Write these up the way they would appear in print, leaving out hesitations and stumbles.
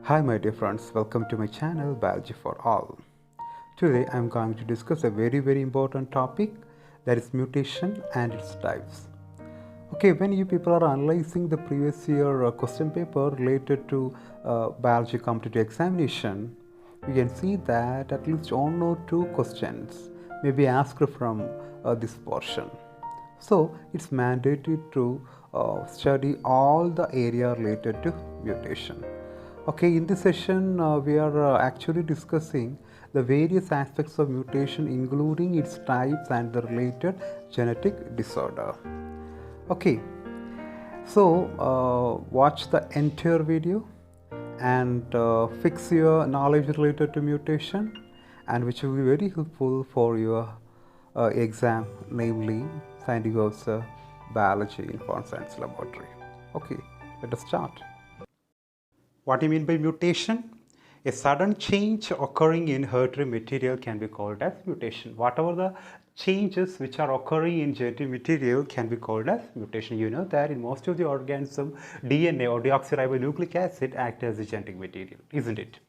Hi my dear friends, welcome to my channel Biology for All. Today I am going to discuss a very important topic, that is mutation and its types. Okay, when you people are analyzing the previous year question paper related to biology competitive examination, you can see that at least one or two questions may be asked from this portion. So it's mandatory to study all the area related to mutation. Okay, in this session we are actually discussing the various aspects of mutation, including its types and the related genetic disorder. Okay, so watch the entire video and fix your knowledge related to mutation, and which will be very helpful for your exam, namely Scientific Officer Biology in Foresnsic Laboratory. Okay, let us start. What do you mean by mutation? A sudden change occurring in hereditary material can be called as mutation. Whatever the changes which are occurring in genetic material can be called as mutation. You know that in most of the organisms, DNA or deoxyribonucleic acid act as the genetic material, isn't it?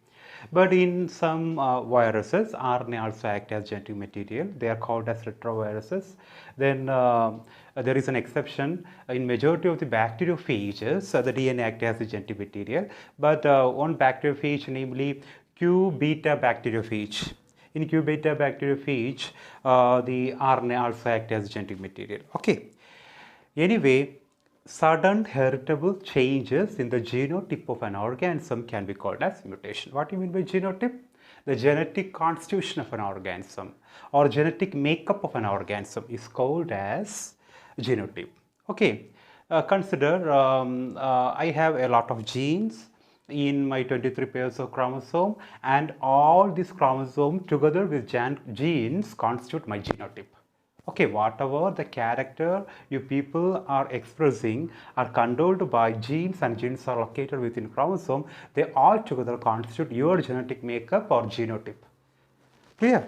But in some viruses, RNA also act as genetic material. They are called as retroviruses. Then there is an exception. In majority of the bacteriophages, the DNA acts as the genetic material. But one bacteriophage, namely Q beta bacteriophage. In Q beta bacteriophage, the RNA also acts as genetic material. Okay. Anyway, sudden heritable changes in the genotype of an organism can be called as mutation. What do you mean by genotype? The genetic constitution of an organism or genetic makeup of an organism is called as genotype. Okay, consider I have a lot of genes in my 23 pairs of chromosome, and all these chromosomes together with genes constitute my genotype. Okay, whatever the character you people are expressing are controlled by genes, and genes are located within chromosome. They all together constitute your genetic makeup or genotype. Clear?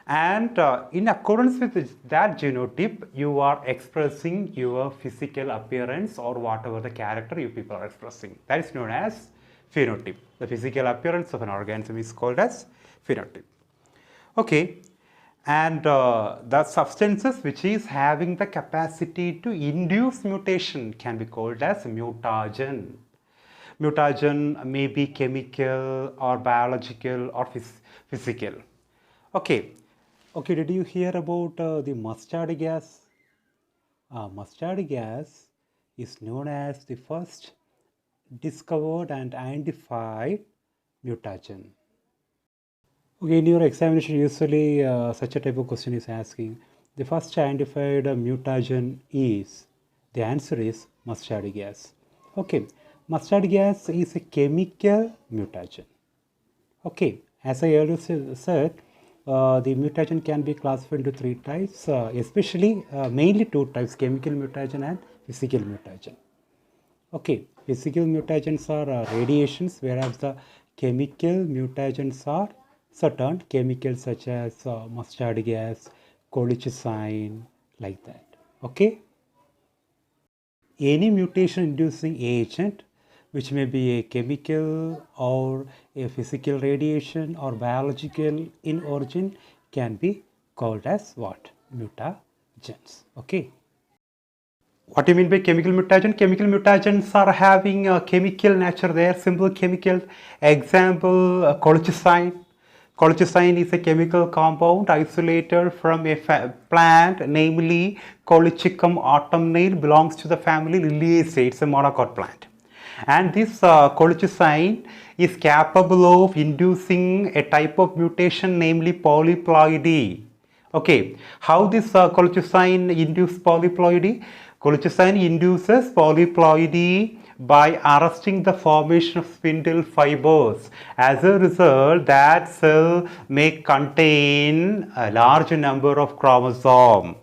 And in accordance with that genotype, you are expressing your physical appearance or whatever the character you people are expressing. That is known as phenotype. The physical appearance of an organism is called as phenotype. Okay. And the substances which is having the capacity to induce mutation can be called as mutagen. Mutagen may be chemical or biological or physical. Okay. Okay, did you hear about the mustard gas? Mustard gas is known as the first discovered and identified mutagen. Okay, in your examination, usually such a type of question is asking, the first identified mutagen is, the answer is mustard gas. Okay, mustard gas is a chemical mutagen. Okay, as I earlier said, the mutagen can be classified into three types, especially mainly two types, chemical mutagen and physical mutagen. Okay, physical mutagens are radiations, whereas the chemical mutagens are certain chemicals such as mustard gas, colchicine, like that. Okay. Any mutation inducing agent, which may be a chemical or a physical radiation or biological in origin, can be called as what? Mutagens. Okay. What do you mean by chemical mutagen? Chemical mutagens are having a chemical nature there, simple chemical. Example, colchicine. Colchicine is a chemical compound isolated from a plant, namely Colchicum autumnale, belongs to the family Liliaceae. It's a monocot plant. And this colchicine is capable of inducing a type of mutation, namely polyploidy. Okay, how this colchicine induces polyploidy? Colchicine induces polyploidy by arresting the formation of spindle fibers. As a result, that cell may contain a large number of chromosomes.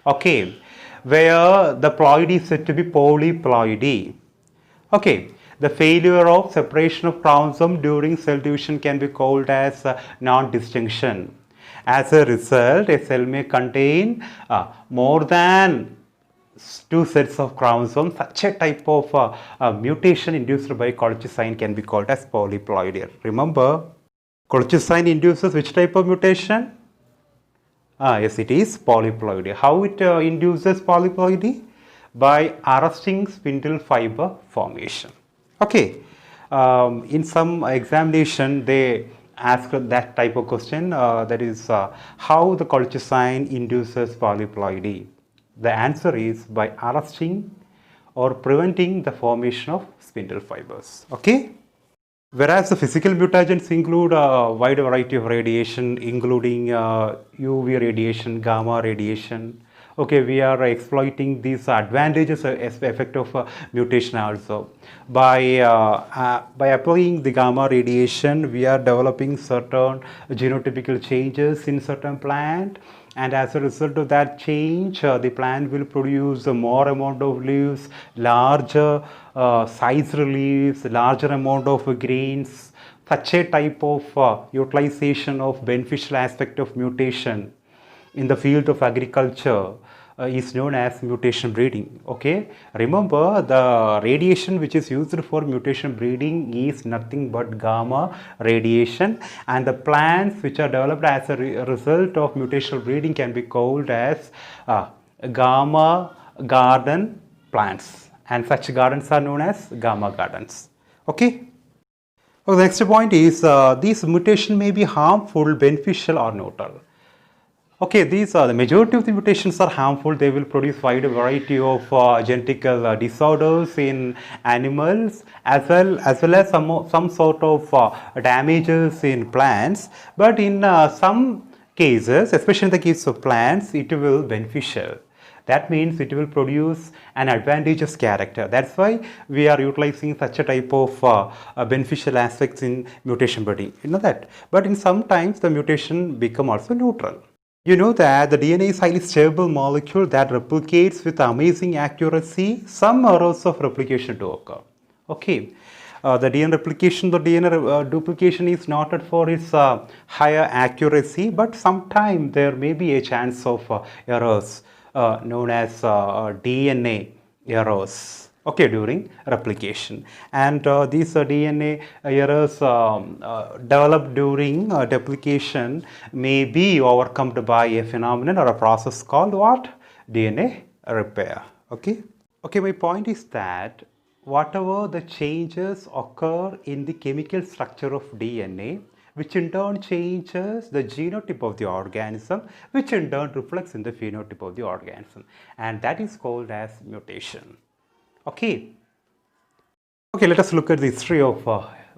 Okay, where the ploidy is said to be polyploidy. Okay, the failure of separation of chromosome during cell division can be called as non-distinction. As a result, a cell may contain more than two sets of chromosomes, such a type of mutation induced by colchicine can be called as polyploidy. Remember, colchicine induces which type of mutation? Yes, it is polyploidy. How it induces polyploidy? By arresting spindle fiber formation. Okay, in some examination they ask that type of question, that is how the colchicine induces polyploidy. The answer is by arresting or preventing the formation of spindle fibers. Okay. Whereas the physical mutagens include a wide variety of radiation, including UV radiation, gamma radiation. Okay, we are exploiting these advantages effect of mutation also. By applying the gamma radiation, we are developing certain genotypical changes in certain plant, and as a result of that change, the plant will produce more amount of leaves, larger size leaves, larger amount of grains. Such a type of utilization of beneficial aspect of mutation in the field of agriculture is known as mutation breeding. Okay, remember the radiation which is used for mutation breeding is nothing but gamma radiation, and the plants which are developed as a result of mutational breeding can be called as gamma garden plants, and such gardens are known as gamma gardens. Okay. So the next point is these mutation may be harmful, beneficial or neutral. Okay, these are the majority of the mutations are harmful. They will produce wide variety of genetic disorders in animals, as well as some sort of damages in plants. But in some cases, especially in the case of plants, it will beneficial. That means it will produce an advantageous character. That's why we are utilizing such a type of beneficial aspects in mutation breeding. You know that. But in some times the mutation become also neutral. You know that the DNA is highly stable molecule that replicates with amazing accuracy. Some errors of replication do occur. Okay, the DNA replication, the DNA duplication is noted for its higher accuracy, but sometimes there may be a chance of errors known as DNA errors. Okay, during replication, and these DNA errors developed during duplication may be overcome by a phenomenon or a process called what? DNA repair. Okay. Okay, my point is that whatever the changes occur in the chemical structure of DNA, which in turn changes the genotype of the organism, which in turn reflects in the phenotype of the organism, and that is called as mutation. Okay. Okay, let us look at the history of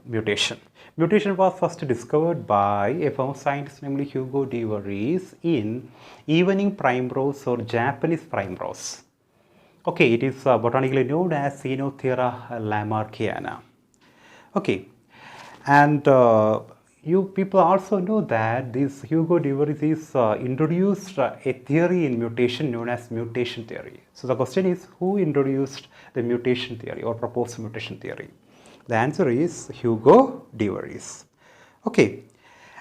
mutation. Mutation was first discovered by a famous scientist, namely Hugo de Vries, in evening primrose or Japanese primrose. Okay, it is botanically known as Cynothera lamarckiana. Okay, and you people also know that this Hugo de Vries is introduced a theory in mutation known as mutation theory. So the question is, who introduced the mutation theory or proposed mutation theory? The answer is Hugo de Vries. Okay,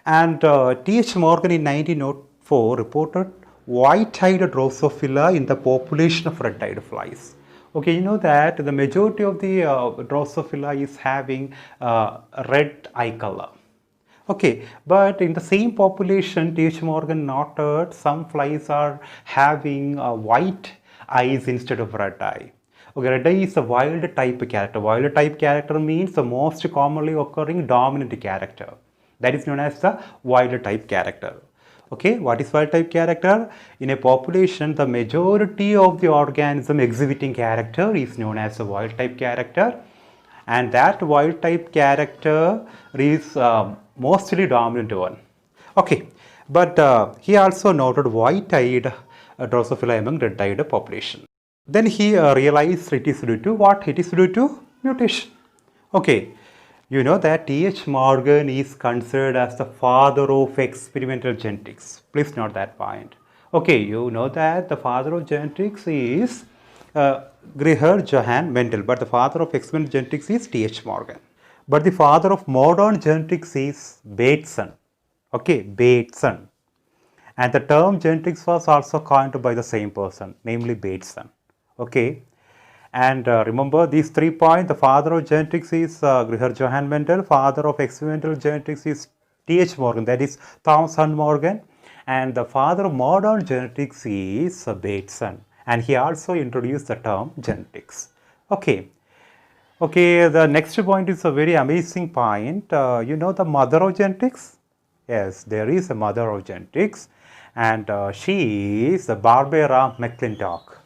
and T.H. Morgan in 1904 reported white-eyed Drosophila in the population of red-eyed flies. Okay, you know that the majority of the Drosophila is having red eye color. Okay, but in the same population, T.H. Morgan noted some flies are having white eyes instead of red eye. Okay, red eye is a wild type character. Wild type character means the most commonly occurring dominant character. That is known as the wild type character. Okay, what is wild type character? In a population, the majority of the organism exhibiting character is known as a wild type character, and that wild type character is mostly dominant one. Okay, but he also noted white-eyed Drosophila among red-eyed population. Then he realized it is due to what? It is due to mutation. Okay, you know that T.H. Morgan is considered as the father of experimental genetics. Please note that point. Okay, you know that the father of genetics is Georg Johann Mendel, but the father of experimental genetics is T.H. Morgan. But the father of modern genetics is Bateson. Okay, Bateson. And the term genetics was also coined by the same person, namely Bateson. Okay. And remember these 3 points. The father of genetics is Grigor Johann Mendel. Father of experimental genetics is T.H. Morgan, that is Thomas Hunt Morgan. And the father of modern genetics is Bateson. And he also introduced the term genetics. Okay. Okay, the next point is a very amazing point. You know the mother of genetics? Yes, there is a mother of genetics. And she is Barbara McClintock.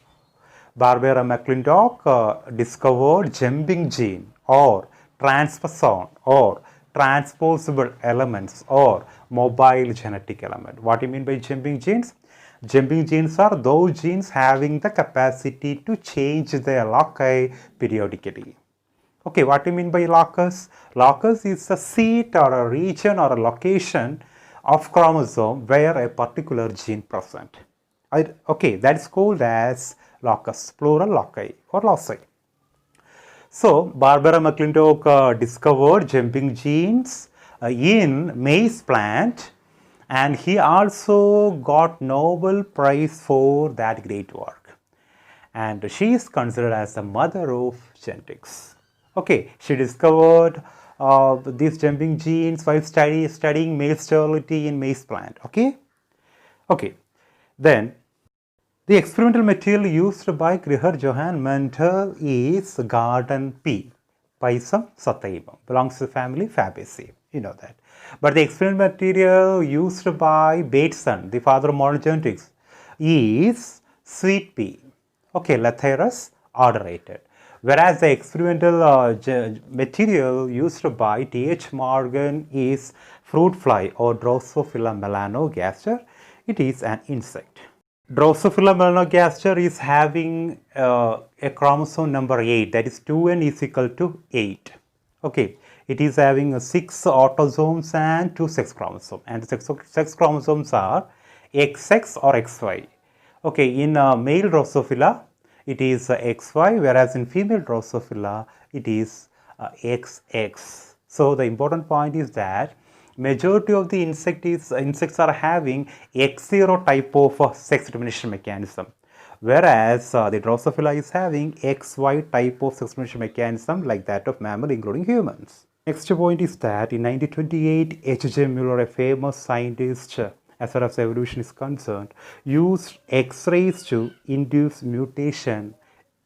Barbara McClintock discovered jumping gene or transposon or transposable elements or mobile genetic element. What do you mean by jumping genes? Jumping genes are those genes having the capacity to change their loci periodically. Okay, what do you mean by locus? Locus is a seat or a region or a location of chromosome where a particular gene present. Okay, that is called as locus, plural loci or loci. So, Barbara McClintock discovered jumping genes in maize plant, and he also got Nobel Prize for that great work. And she is considered as the mother of genetics. Okay, she discovered these jumping genes while studying maize sterility in maize plant. Okay, then the experimental material used by Grigor Johann Mendel is garden pea, Pisum sativum, belongs to the family Fabaceae, you know that. But the experimental material used by Bateson, the father of modern genetics, is sweet pea, okay, Lathyrus odorated. Whereas the experimental material used by T.H. Morgan is fruit fly or Drosophila melanogaster. It is an insect. Drosophila melanogaster is having a chromosome number 8, that is 2n is equal to 8. Okay, it is having 6 autosomes and 2 sex chromosomes, and the sex chromosomes are XX or XY. Okay, in male Drosophila it is XY, whereas in female Drosophila it is XX. So the important point is that majority of the insects are having X0 type of sex determination mechanism, whereas the Drosophila is having XY type of sex determination mechanism like that of mammal including humans. Next point is that in 1928 H.J. Muller, a famous scientist as far as evolution is concerned, used X-rays to induce mutation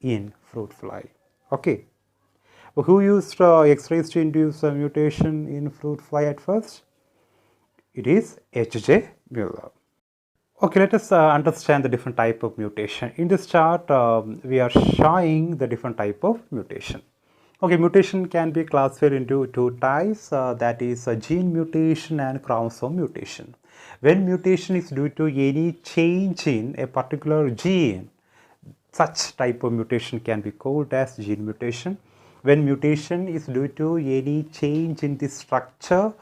in fruit fly. Okay. Who used X-rays to induce a mutation in fruit fly at first? It is H.J. Muller. Okay, let us understand the different type of mutation. In this chart, we are showing the different type of mutation. Okay, mutation can be classified into 2 types, that is gene mutation and chromosome mutation. When mutation is due to any change in a particular gene, such type of mutation can be called as gene mutation. When mutation is due to any change in the structure,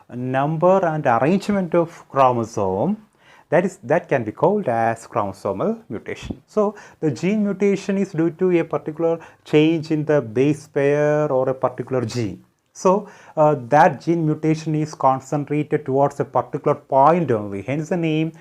number and arrangement of chromosome, that can be called as chromosomal mutation. So the gene mutation is due to a particular change in the base pair or a particular gene. So that gene mutation is concentrated towards a particular point only, hence the name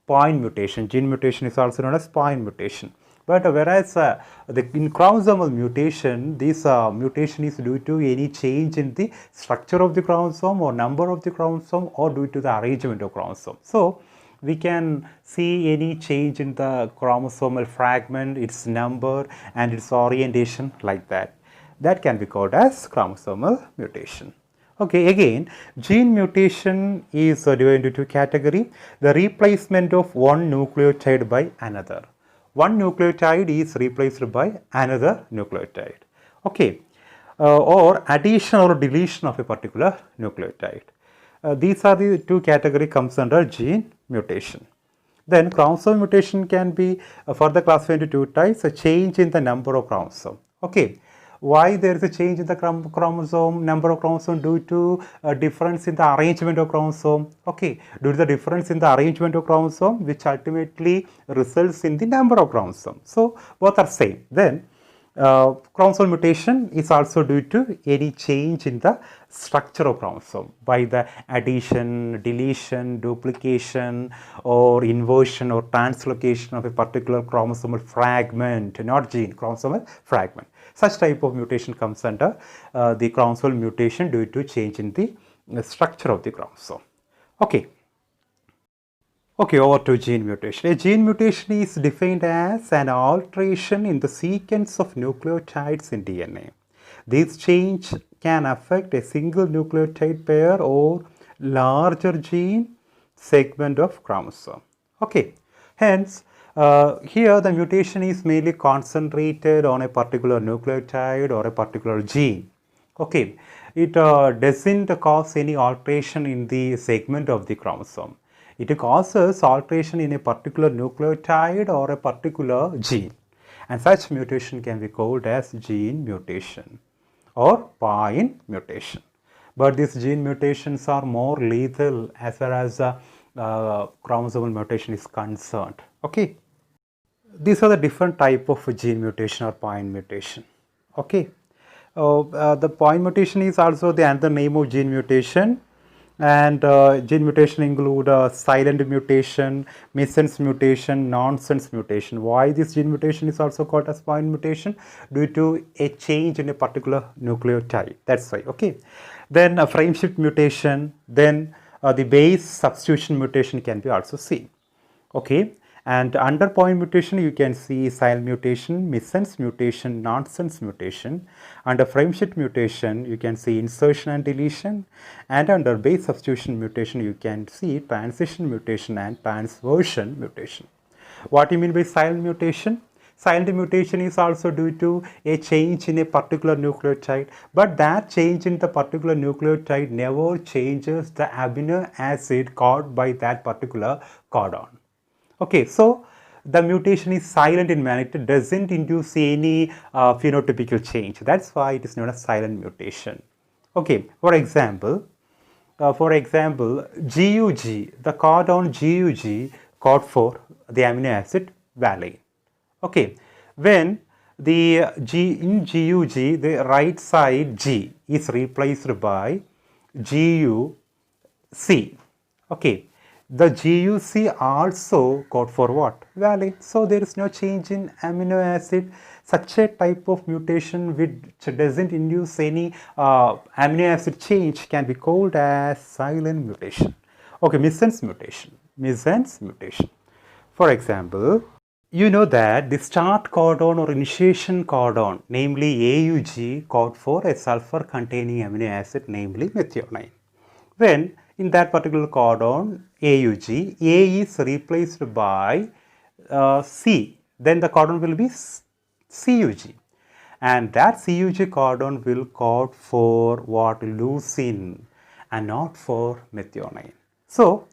point mutation. Gene mutation is also known as point mutation. But whereas in chromosomal mutation, this mutation is due to any change in the structure of the chromosome or number of the chromosome or due to the arrangement of chromosome. So we can see any change in the chromosomal fragment, its number and its orientation like that. That can be called as chromosomal mutation. Okay, again, gene mutation is divided into 2 categories. The replacement of one nucleotide by another. One nucleotide is replaced by another nucleotide. Okay, or addition or deletion of a particular nucleotide. These are the 2 categories comes under gene mutation. Then chromosome mutation can be further classified into 2 types, a change in the number of chromosome. Okay, why there is a change in the chromosome, number of chromosome? Due to a difference in the arrangement of chromosome. Okay, due to the difference in the arrangement of chromosome, which ultimately results in the number of chromosome. So both are same. Then Chromosome mutation is also due to any change in the structure of chromosome by the addition, deletion, duplication, or inversion or translocation of a particular chromosomal fragment, not gene, chromosomal fragment. Such type of mutation comes under the chromosomal mutation due to change in the structure of the chromosome. Okay. Okay, over to gene mutation. A gene mutation is defined as an alteration in the sequence of nucleotides in DNA. This change can affect a single nucleotide pair or larger gene segment of chromosome. Okay, hence here the mutation is mainly concentrated on a particular nucleotide or a particular gene. Okay, it doesn't cause any alteration in the segment of the chromosome. It causes alteration in a particular nucleotide or a particular gene, and such mutation can be called as gene mutation or point mutation. But these gene mutations are more lethal as far as chromosomal mutation is concerned. Okay, these are the different type of gene mutation or point mutation. Okay, the point mutation is also the another name of gene mutation. And gene mutation include silent mutation, missense mutation, nonsense mutation. Why this gene mutation is also called as point mutation? Due to a change in a particular nucleotide. That's why. Okay. Then a frame shift mutation. Then the base substitution mutation can be also seen. Okay. And under point mutation, you can see silent mutation, missense mutation, nonsense mutation. Under frame shift mutation, you can see insertion and deletion. And under base substitution mutation, you can see transition mutation and transversion mutation. What do you mean by silent mutation? Silent mutation is also due to a change in a particular nucleotide, but that change in the particular nucleotide never changes the amino acid coded by that particular codon. Okay, so the mutation is silent in manner, it doesn't induce any phenotypical change. That's why it is known as silent mutation. Okay, for example, GUG, the codon GUG code for the amino acid valine. Okay, when the in GUG, the right side G is replaced by GUC. Okay. The GUC also code for what? Valine. So there is no change in amino acid. Such a type of mutation which doesn't induce any amino acid change can be called as silent mutation. Okay, missense mutation. Missense mutation. For example, you know that the start codon or initiation codon, namely AUG, code for a sulfur containing amino acid, namely methionine. When in that particular codon AUG, A is replaced by C, then the codon will be CUG, and that CUG codon will code for what? Leucine and not for methionine. So,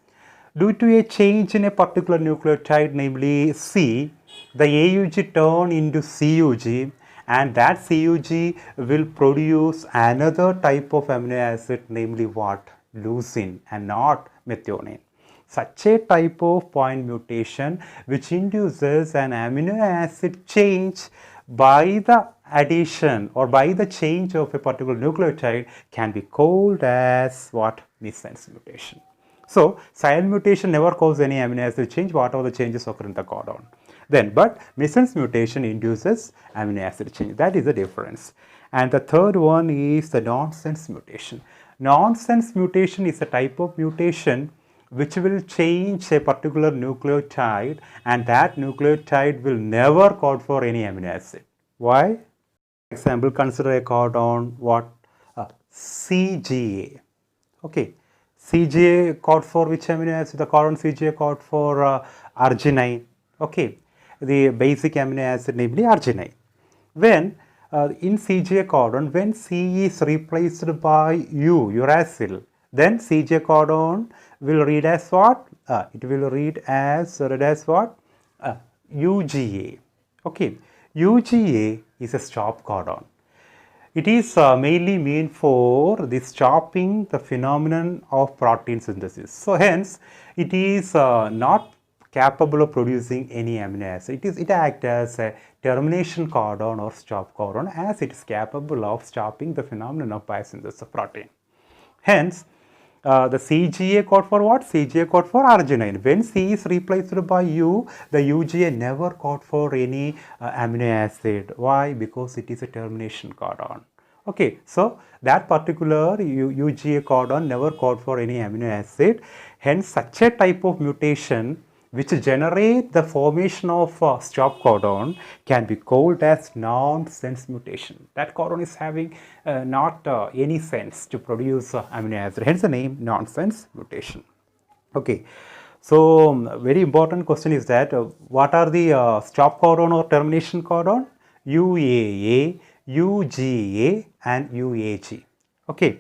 due to a change in a particular nucleotide, namely C, the AUG turn into CUG, and that CUG will produce another type of amino acid, namely what? Leucine and not methionine. Such a type of point mutation which induces an amino acid change by the addition or by the change of a particular nucleotide can be called as what? Missense mutation. So, silent mutation never causes any amino acid change, whatever the changes occur in the codon. Then, but missense mutation induces amino acid change. That is the difference. And the third one is the nonsense mutation. Nonsense mutation is a type of mutation which will change a particular nucleotide, and that nucleotide will never code for any amino acid. Why? For example, consider a codon what? CGA. Okay, CGA code for which amino acid? The codon CGA code for arginine. Okay, the basic amino acid, namely arginine. When in CGA codon, when C is replaced by uracil, then CGA codon will read as what? It will read as what? UGA. Okay, UGA is a stop codon. It is mainly meant for the stopping the phenomenon of protein synthesis. So hence, it is not capable of producing any amino acid. It acts as a termination codon or stop codon, as it is capable of stopping the phenomenon of biosynthesis of protein. Hence, the CGA code for what? CGA code for arginine. When C is replaced by U, the UGA never code for any amino acid. Why? Because it is a termination codon. Okay, so that particular UGA codon never code for any amino acid. Hence, such a type of mutation which generate the formation of stop codon can be called as nonsense mutation. That codon is having not any sense to produce amino acid, hence the name nonsense mutation. Okay, so very important question is that what are the stop codon or termination codon? UAA, UGA and UAG. Okay,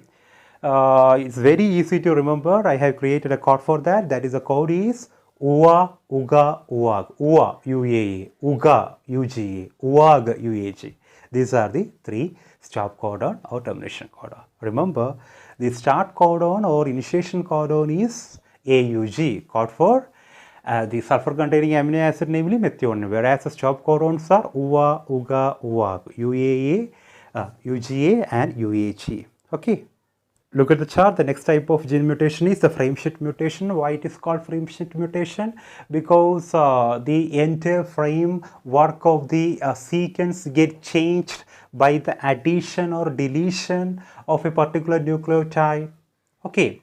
it's very easy to remember. I have created a code for that. That is, the code is UA, UGA, UAG. UA, UAA, UGA, UGA, UAG, UAG. These are the three stop codon or termination codon. Remember, the start codon or initiation codon is AUG, code for the sulfur-containing amino acid, namely methionine, whereas the stop codons are UA, UGA, UAG, UAA, UGA and UAG. Okay. Look at the chart. The next type of gene mutation is the frame shift mutation. Why it is called frame shift mutation? Because the entire framework of the sequence get changed by the addition or deletion of a particular nucleotide. Okay.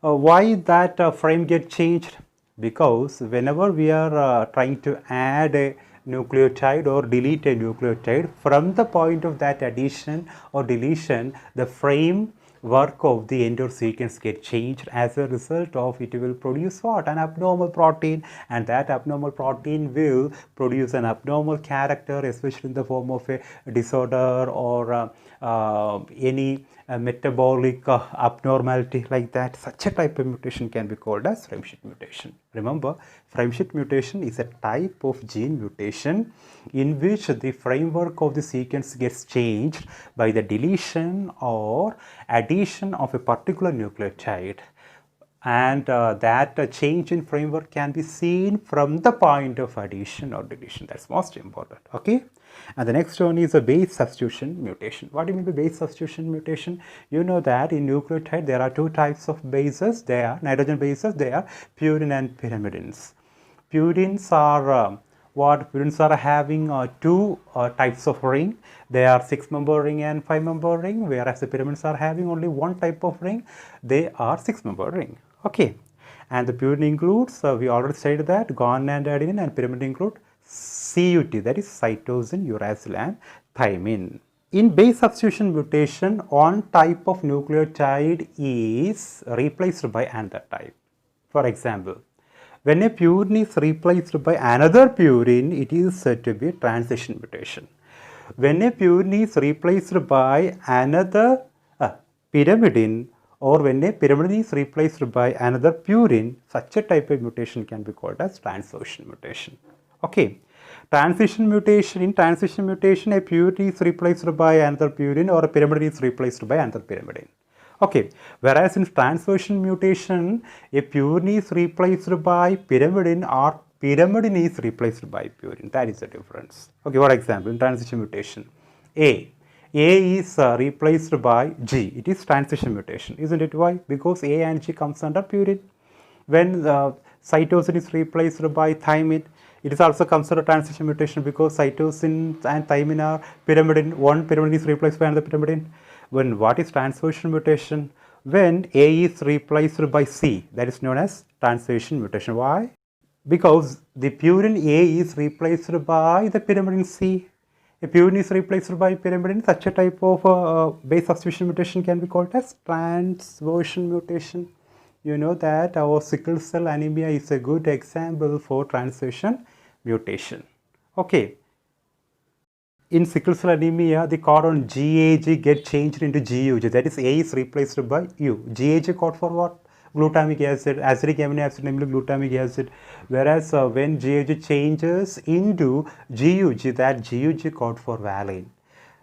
Why that frame get changed? Because whenever we are trying to add a nucleotide or delete a nucleotide, from the point of that addition or deletion, the frame work of the entire sequence get changed. As a result of it will produce what? An abnormal protein, and that abnormal protein will produce an abnormal character, especially in the form of a disorder or any metabolic abnormality like that. Such a type of mutation can be called as frame shift mutation. Remember, frame shift mutation is a type of gene mutation in which the framework of the sequence gets changed by the deletion or addition of a particular nucleotide, and that change in framework can be seen from the point of addition or deletion. That's most important. Okay. And the next one is a base substitution mutation. What do you mean by base substitution mutation? You know that in nucleotide there are two types of bases. They are nitrogen bases. They are purine and pyrimidines. Purines are Purines are having two types of ring. They are 6-member ring and 5-member ring, whereas the pyrimids are having only one type of ring. They are 6-member ring. Okay. And the purine includes, we already said that, guanine and adenine, and pyrimid include CUT, that is cytosine, uracil and thymine. In base substitution mutation, one type of nucleotide is replaced by another type. For example, when a purine is replaced by another purine, it is said to be transition mutation. When a purine is replaced by another pyrimidine, or when a pyrimidine is replaced by another purine, such a type of mutation can be called as transversion mutation. Okay. Transition mutation, in transition mutation, a purine is replaced by another purine, or a pyrimidine is replaced by another pyrimidine. Okay. Whereas in transversion mutation, a purine is replaced by pyrimidine, or pyrimidine is replaced by purine. That is the difference. Okay. For example, in transition mutation, A is replaced by G. It is transition mutation, isn't it? Why? Because A and G comes under purine. When cytosine is replaced by thymine, it is also considered transition mutation because cytosine and thymine are pyrimidine. One pyrimidine is replaced by another pyrimidine. When what is transversion mutation? When A is replaced by C, that is known as transversion mutation. Why? Because the purine A is replaced by the pyrimidine C. A purine is replaced by pyrimidine. Such a type of base substitution mutation can be called as transversion mutation. You know that our sickle cell anemia is a good example for transversion mutation. Okay. In sickle cell anemia, the codon GAG get changed into GUG. That is, A is replaced by U. GAG code for what? Glutamic acid, acidic amino acid, namely glutamic acid. Whereas when GAG changes into GUG, that GUG code for valine.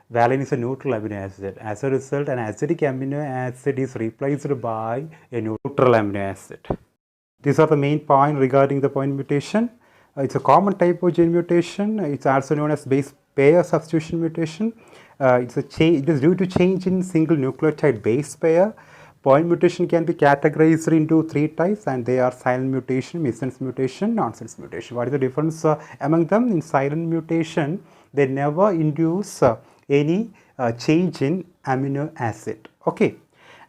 Valine is a neutral amino acid. As a result, an acidic amino acid is replaced by a neutral amino acid. These are the main point regarding the point mutation. It's a common type of gene mutation. It's also known as base pair substitution mutation. It is due to change in single nucleotide base pair. Point mutation can be categorized into three types, and they are silent mutation, missense mutation, nonsense mutation. What is the difference among them? In silent mutation, they never induce any change in amino acid. Okay,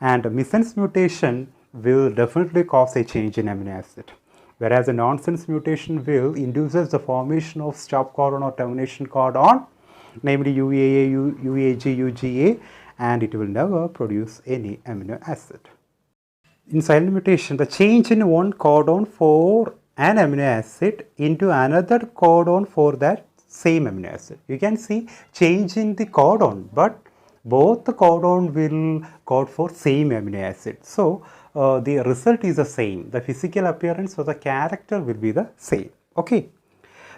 and missense mutation will definitely cause a change in amino acid, whereas a nonsense mutation will induces the formation of stop codon or termination codon, namely UAA, UAG, UGA, and it will never produce any amino acid. In silent mutation, the change in one codon for an amino acid into another codon for that same amino acid. You can see change in the codon, but both the codon will code for same amino acid. So, the result is the same. The physical appearance or the character will be the same. Okay.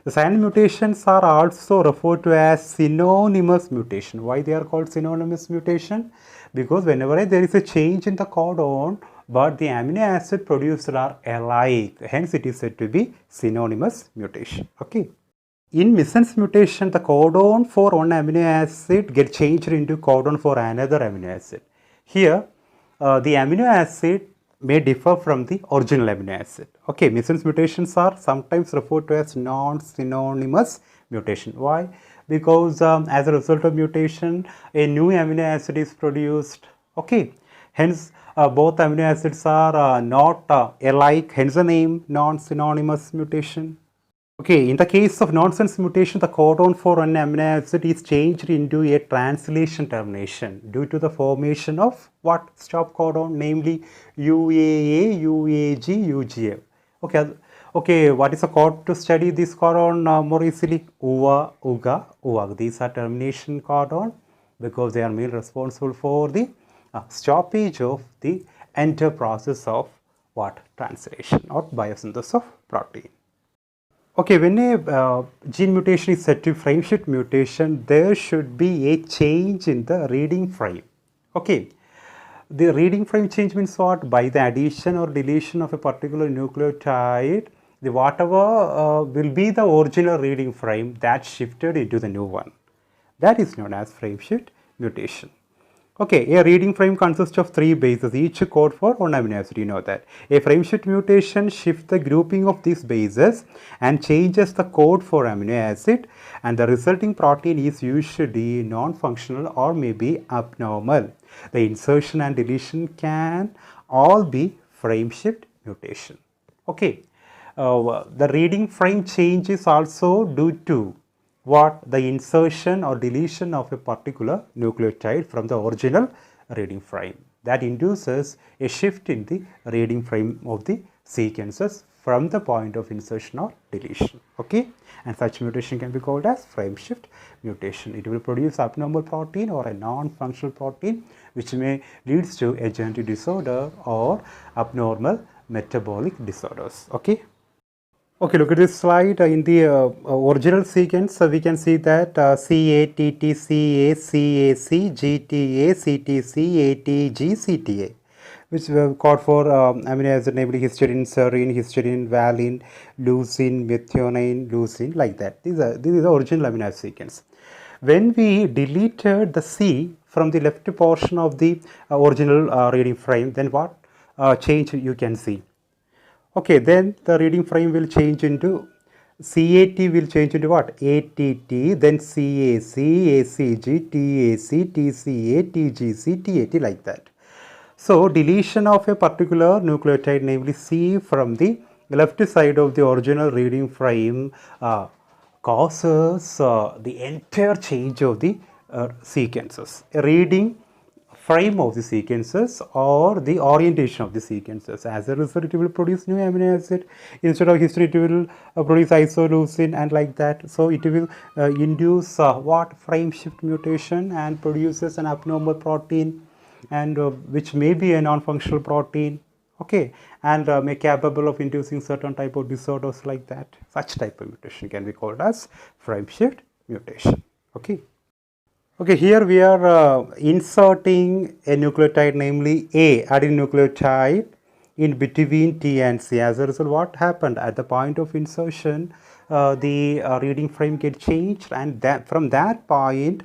The silent mutations are also referred to as synonymous mutation. Why they are called synonymous mutation? Because whenever there is a change in the codon, but the amino acid produced are alike, hence it is said to be synonymous mutation. Okay. In missense mutation, the codon for one amino acid get changed into codon for another amino acid. Here, the amino acid may differ from the original amino acid. Okay, missense mutations are sometimes referred to as non-synonymous mutation. Why? Because as a result of mutation, a new amino acid is produced. Okay, hence both amino acids are not alike, hence the name non-synonymous mutation. Okay, in the case of nonsense mutation, the codon for an amino acid is changed into a translation termination due to the formation of what? Stop codon, namely UAA, UAG, UGA. Okay, what is the code to study this codon more easily? UA, UGA, UAG. These are termination codon because they are mainly responsible for the stoppage of the entire process of what? Translation or biosynthesis of protein. Okay, when a gene mutation is set to frame shift mutation, there should be a change in the reading frame. Okay, the reading frame change means what? By the addition or deletion of a particular nucleotide, the whatever will be the original reading frame that shifted into the new one. That is known as frame shift mutation. Okay, a reading frame consists of three bases, each code for one amino acid, you know that. A frame shift mutation shifts the grouping of these bases and changes the code for amino acid, and the resulting protein is usually non-functional or maybe abnormal. The insertion and deletion can all be frame shift mutation. Okay, the reading frame change is also due to what? The insertion or deletion of a particular nucleotide from the original reading frame. That induces a shift in the reading frame of the sequences from the point of insertion or deletion. Okay, and such mutation can be called as frame shift mutation. It will produce abnormal protein or a non-functional protein, which may leads to a genetic disorder or abnormal metabolic disorders. Okay. Okay, look at this slide. In the original sequence, we can see that CATT, CA, CAC, GTA, CTC, ATG, CTA, which we have called for amino acid, namely histidine, serine, histidine, valine, leucine, methionine, leucine, like that. This is the original amino acid sequence. When we deleted the C from the left portion of the original reading frame, then what change you can see? Okay, then the reading frame will change into CAT will change into what? ATT, then CAC, ACG, TAC, TCA, TGC, TAT, like that. So, deletion of a particular nucleotide, namely C, from the left side of the original reading frame causes the entire change of the sequences. A reading frame of the sequences or the orientation of the sequences. As a result, it will produce new amino acid. Instead of histidine, it will produce isoleucine and like that. So, it will induce what? Frame shift mutation and produces an abnormal protein, and which may be a non-functional protein. Okay, and may capable of inducing certain type of disorders like that. Such type of mutation can be called as frame shift mutation. Okay. Okay, here we are inserting a nucleotide, namely A, adenine nucleotide, in between T and C. As a result, what happened at the point of insertion, the reading frame get changed, and that from that point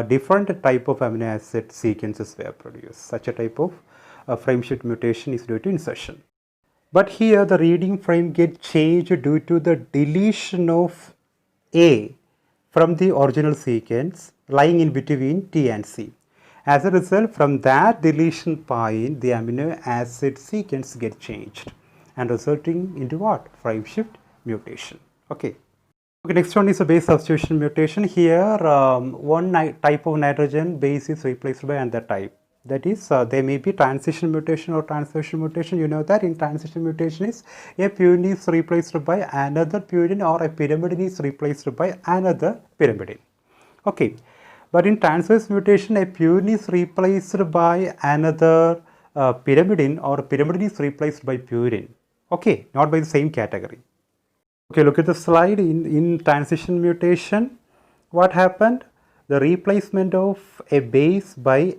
different type of amino acid sequences were produced. Such a type of frame shift mutation is due to insertion. But here the reading frame get changed due to the deletion of A from the original sequence lying in between T and C. As a result, from that deletion point, the amino acid sequence get changed and resulting into what? Frame shift mutation. Okay. Okay, next one is a base substitution mutation. Here, one type of nitrogen base is replaced by another type. That is, there may be transition mutation or transversion mutation. You know that in transition mutation is a purine is replaced by another purine, or a pyrimidine is replaced by another pyrimidine. Okay, but in transverse mutation, a purine is replaced by another pyrimidine, or a pyrimidine is replaced by purine. Okay, not by the same category. Okay, look at the slide. In transition mutation, what happened? The replacement of a base by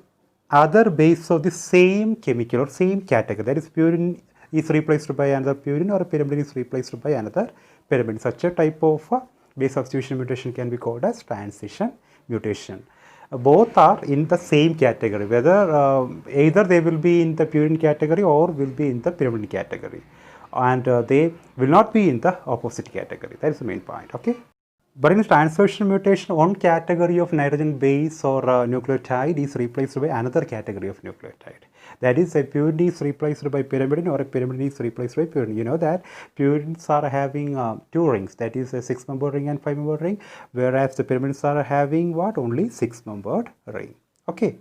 other base of the same chemical or same category. That is, purine is replaced by another purine, or a pyrimidine is replaced by another pyrimidine. Such a type of base substitution mutation can be called as transition mutation. Both are in the same category, whether either they will be in the purine category or will be in the pyrimidine category, and they will not be in the opposite category. That is the main point. Okay. But in transversion mutation, one category of nitrogen base or nucleotide is replaced by another category of nucleotide. That is, a purine is replaced by pyrimidine, or a pyrimidine is replaced by purine. You know that purines are having two rings, that is a 6-membered ring and 5-membered ring, whereas the pyrimidines are having what? Only 6-membered ring. Okay.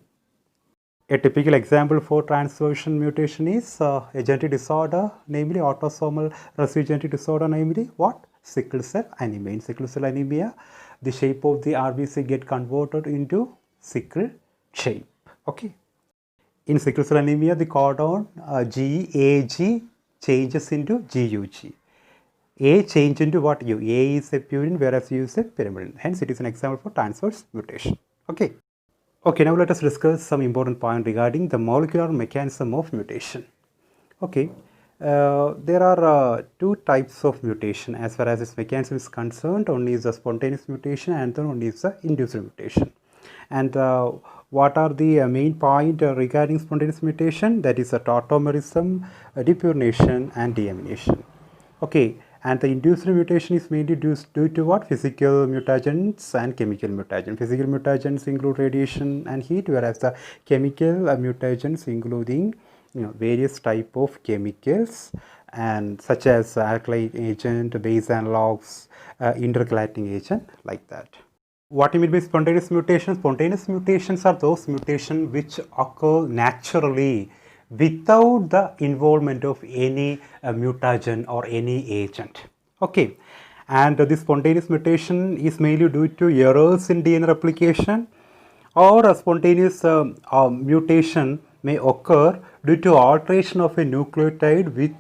A typical example for transversion mutation is a genetic disorder, namely autosomal recessive genetic disorder, namely what? Sickle cell anemia. In sickle cell anemia, the shape of the RBC get converted into sickle shape. Okay. In sickle cell anemia, the codon GAG changes into GUG. A change into what? U. A is a purine, whereas U is a pyrimidine. Hence, it is an example for transverse mutation. Okay. Okay, now let us discuss some important point regarding the molecular mechanism of mutation. Okay, there are two types of mutation as far as its mechanism is concerned. One is the spontaneous mutation, and then one is the induced mutation. And what are the main point regarding spontaneous mutation? That is automorism, depurination, and deamination. Okay, and the induced mutation is mainly due to what? Physical mutagens and chemical mutagens. Physical mutagens include radiation and heat, whereas the chemical mutagens including various type of chemicals, and such as alkali agent, base analogs, intercalating agent, like that. What do you mean by spontaneous mutations? Spontaneous mutations are those mutations which occur naturally without the involvement of any mutagen or any agent. Okay, and this spontaneous mutation is mainly due to errors in DNA replication, or a spontaneous mutation may occur due to alteration of a nucleotide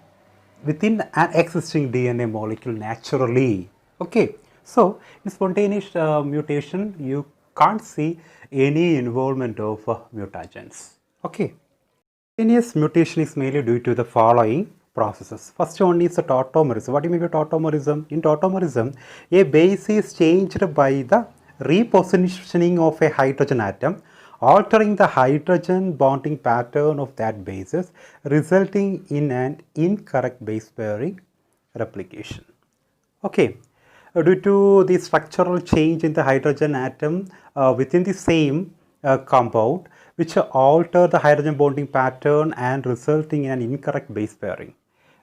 within an existing DNA molecule naturally. Okay, so in spontaneous mutation, you can't see any involvement of mutagens. Okay. Spontaneous mutation is mainly due to the following processes. First one is the automorism. What do you mean by automorism? In automorism, a base is changed by the repositioning of a hydrogen atom, altering the hydrogen bonding pattern of that bases, resulting in an incorrect base pairing replication. Okay, due to the structural change in the hydrogen atom within the same compound, which alter the hydrogen bonding pattern and resulting in an incorrect base pairing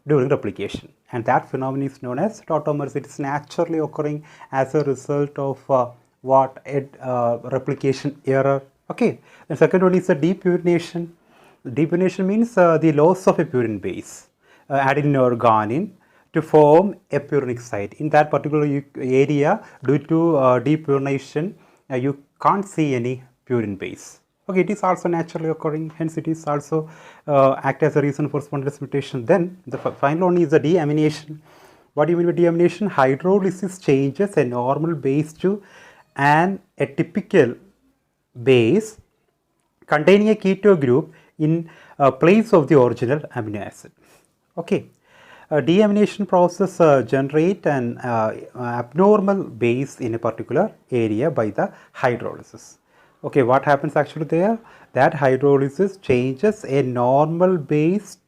during replication, and that phenomenon is known as tautomers. It is naturally occurring as a result of replication error. Okay, the second one is the depurination. Depurination means the loss of a purine base adenine or guanine to form a purinic site. In that particular area, due to depurination, you can't see any purine base. Okay, it is also naturally occurring, hence it is also act as a reason for spontaneous mutation. Then the final one is the deamination. What do you mean by deamination? Hydrolysis changes a normal base to an atypical base containing a keto group in place of the original amino acid. Okay. Deamination process generate an abnormal base in a particular area by the hydrolysis. Okay, what happens actually there? That hydrolysis changes a normal base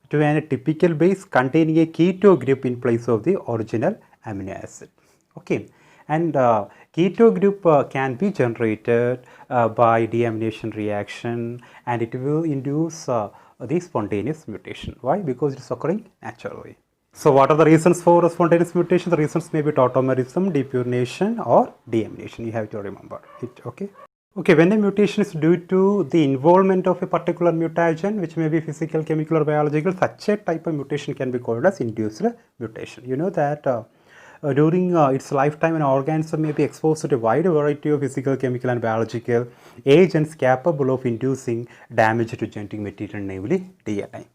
to a typical base containing a keto group in place of the original amino acid. Okay, and keto group can be generated by deamination reaction, and it will induce the spontaneous mutation. Why? Because it is occurring naturally. So what are the reasons for spontaneous mutation? The reasons may be automorism, depurination or deamination. You have to remember it. Okay. Okay, when a mutation is due to the involvement of a particular mutagen, which may be physical, chemical or biological, such a type of mutation can be called as induced mutation. You know that during its lifetime, an organism may be exposed to a wide variety of physical, chemical and biological agents capable of inducing damage to genetic material, namely DNA.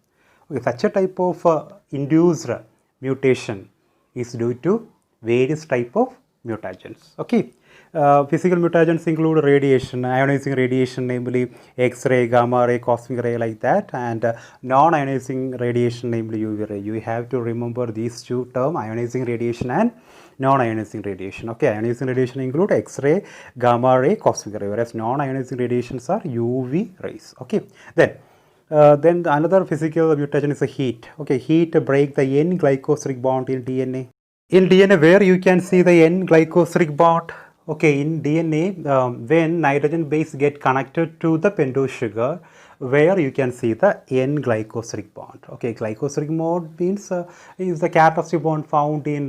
Okay, such a type of induced mutation is due to various type of mutagens. Okay, physical mutagens include radiation, ionizing radiation, namely X-ray, gamma ray, cosmic ray, like that, and non-ionizing radiation, namely UV ray. You have to remember these two terms, ionizing radiation and non-ionizing radiation. Okay, ionizing radiation include X-ray, gamma ray, cosmic ray, whereas non-ionizing radiations are UV rays. Okay, then another physical mutation is a heat. Okay, heat break the N-glycosidic bond in DNA. In DNA, where you can see the N-glycosidic bond. Okay, in DNA, when nitrogen base get connected to the pentose sugar, where you can see the N-glycosidic bond. Okay, glycosidic bond means is the characteristic bond found in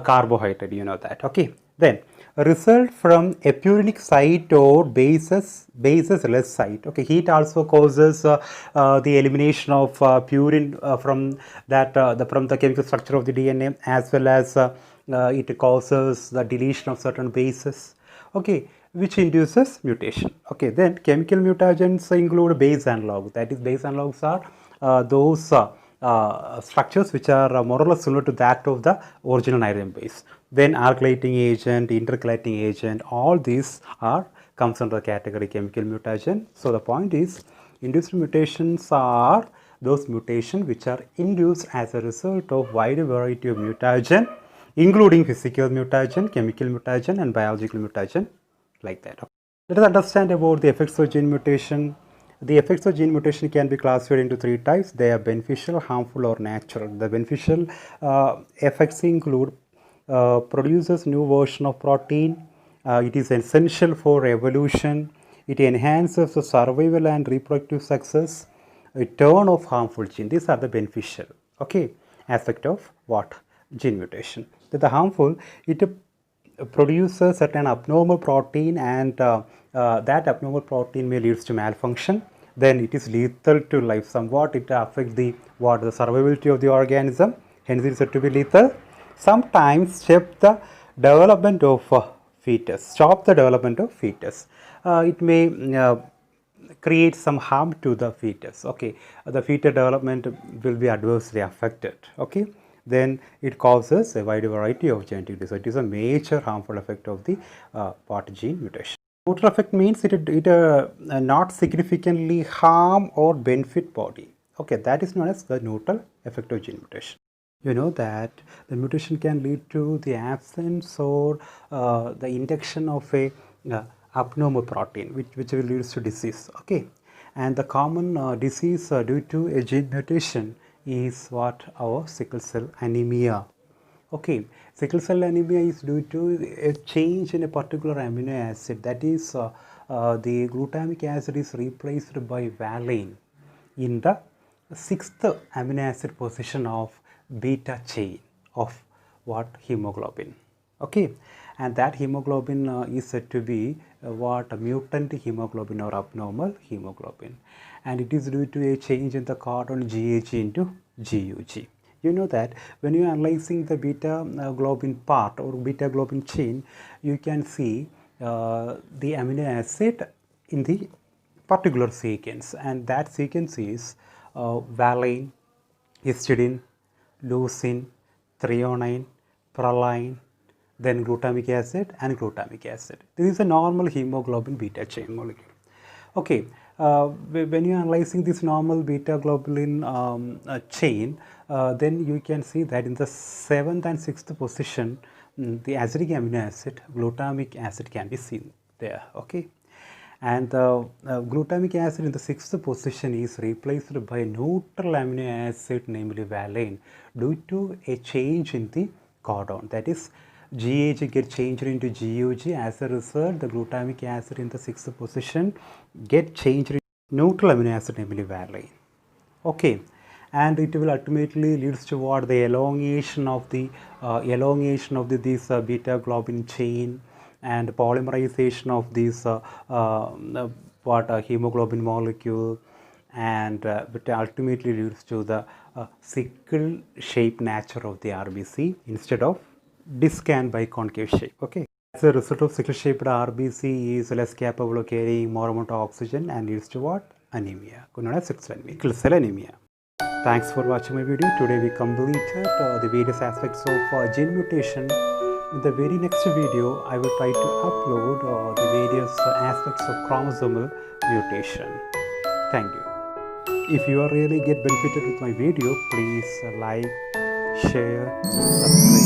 carbohydrate. You know that. Okay, then result from epurinic site or bases less site. Okay, heat also causes the elimination of purine from that from the chemical structure of the DNA, as well as it causes the deletion of certain bases. Okay, which induces mutation. Okay, then chemical mutagens include base analog. That is, base analogs are those structures which are more or less similar to that of the original nitrogen base. Then alkylating agent, intercalating agent, all these comes under the category chemical mutagen. So the point is, induced mutations are those mutations which are induced as a result of wide variety of mutagen, including physical mutagen, chemical mutagen and biological mutagen, like that. Let us understand about the effects of gene mutation. The effects of gene mutation can be classified into three types. They are beneficial, harmful or natural. The beneficial effects include produces new version of protein. It is essential for evolution. It enhances the survival and reproductive success. A turn of harmful gene. These are the beneficial, okay, aspect of what? Gene mutation. The harmful, it produces certain abnormal protein, and that abnormal protein may leads to malfunction. Then it is lethal to life. Somewhat it affects the survivability of the organism. Hence it is said to be lethal. Sometimes stop the development of fetus. It may create some harm to the fetus. Okay, the fetal development will be adversely affected. Okay, then it causes a wide variety of genetic disease. It is a major harmful effect of the gene mutation. Neutral effect means it not significantly harm or benefit body. Okay, that is known as the neutral effect of gene mutation. You know that the mutation can lead to the absence or the induction of a abnormal protein, which will lead to disease. Okay, and the common disease due to a gene mutation is what? Our sickle cell anemia. Okay, sickle cell anemia is due to a change in a particular amino acid. That is, the glutamic acid is replaced by valine in the 6th amino acid position of beta chain of what? Hemoglobin. Okay, and that hemoglobin is said to be what? Mutant hemoglobin or abnormal hemoglobin, and it is due to a change in the codon GAG into GUG. You know that when you are analyzing the beta globin part or beta globin chain, you can see the amino acid in the particular sequence, and that sequence is valine, histidine, leucine, threonine, proline, then glutamic acid and glutamic acid. This is a normal hemoglobin beta chain molecule. Okay, when you are analyzing this normal beta globulin chain, then you can see that in the 7th and 6th position, the acidic amino acid, glutamic acid can be seen there, okay. And the glutamic acid in the 6th position is replaced by neutral amino acid, namely valine, due to a change in the codon. That is, GAG get changed into GUG. As a result, the glutamic acid in the 6th position get changed into neutral amino acid, namely valine. Okay, and it will ultimately leads to what, the elongation of the this beta globin chain, and polymerization of this hemoglobin molecule, and it ultimately leads to the sickle shape nature of the RBC instead of disc and biconcave shape. Okay. As a result of sickle shaped RBC is less capable of carrying more amount of oxygen and leads to what? Anemia, known as sickle cell anemia. Thanks for watching my video. Today we completed the various aspects of gene mutation. In the very next video, I will try to upload the various aspects of chromosomal mutation. Thank you. If you are really get benefited with my video, please like, share, subscribe.